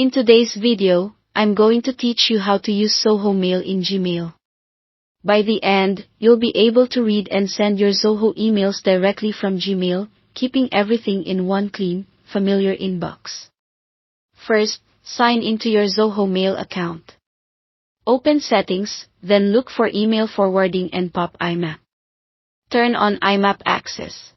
In today's video, I'm going to teach you how to use Zoho Mail in Gmail. By the end, you'll be able to read and send your Zoho emails directly from Gmail, keeping everything in one clean, familiar inbox. First, sign into your Zoho Mail account. Open Settings, then look for Email Forwarding and pop IMAP. Turn on IMAP access.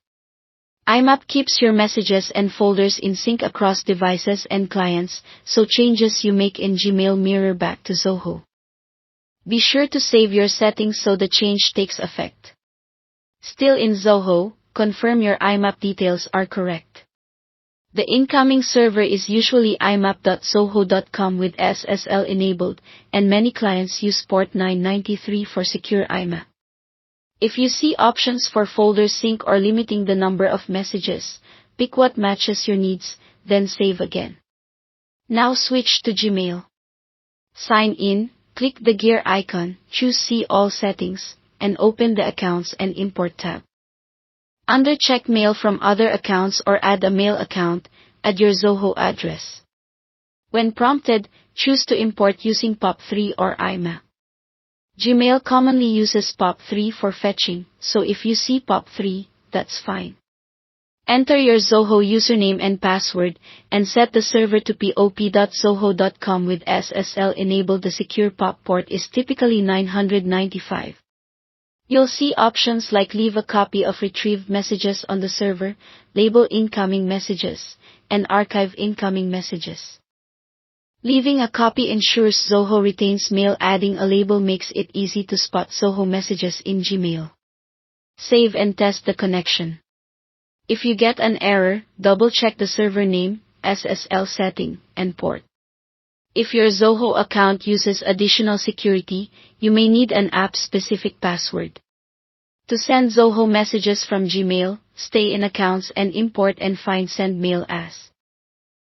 IMAP keeps your messages and folders in sync across devices and clients, so changes you make in Gmail mirror back to Zoho. Be sure to save your settings so the change takes effect. Still in Zoho, confirm your IMAP details are correct. The incoming server is usually imap.zoho.com with SSL enabled, and many clients use port 993 for secure IMAP. If you see options for folder sync or limiting the number of messages, pick what matches your needs, then save again. Now switch to Gmail. Sign in, click the gear icon, choose See All Settings, and open the Accounts and Import tab. Under Check Mail from other accounts or Add a mail account, add your Zoho address. When prompted, choose to import using POP3 or IMAP. Gmail commonly uses POP3 for fetching, so if you see POP3, that's fine. Enter your Zoho username and password, and set the server to pop.zoho.com with SSL enabled. The secure POP port is typically 995. You'll see options like leave a copy of retrieved messages on the server, label incoming messages, and archive incoming messages. Leaving a copy ensures Zoho retains mail. Adding a label makes it easy to spot Zoho messages in Gmail. Save and test the connection. If you get an error, double-check the server name, SSL setting, and port. If your Zoho account uses additional security, you may need an app-specific password. To send Zoho messages from Gmail, stay in Accounts and Import and find Send Mail As.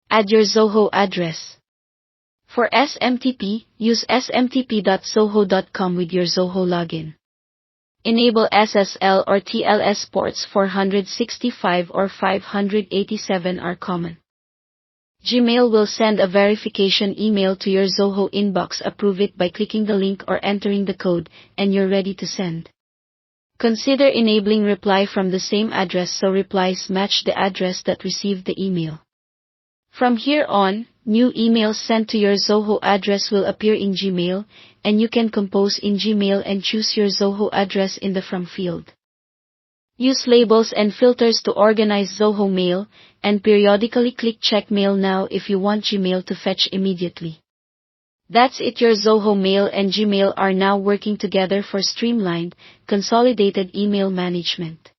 Add your Zoho address. For SMTP, use smtp.zoho.com with your Zoho login. Enable SSL or TLS ports 465 or 587 are common. Gmail will send a verification email to your Zoho inbox. Approve it by clicking the link or entering the code, and you're ready to send. Consider enabling reply from the same address so replies match the address that received the email. From here on, new emails sent to your Zoho address will appear in Gmail, and you can compose in Gmail and choose your Zoho address in the From field. Use labels and filters to organize Zoho Mail, and periodically click Check Mail Now if you want Gmail to fetch immediately. That's it. Your Zoho Mail and Gmail are now working together for streamlined, consolidated email management.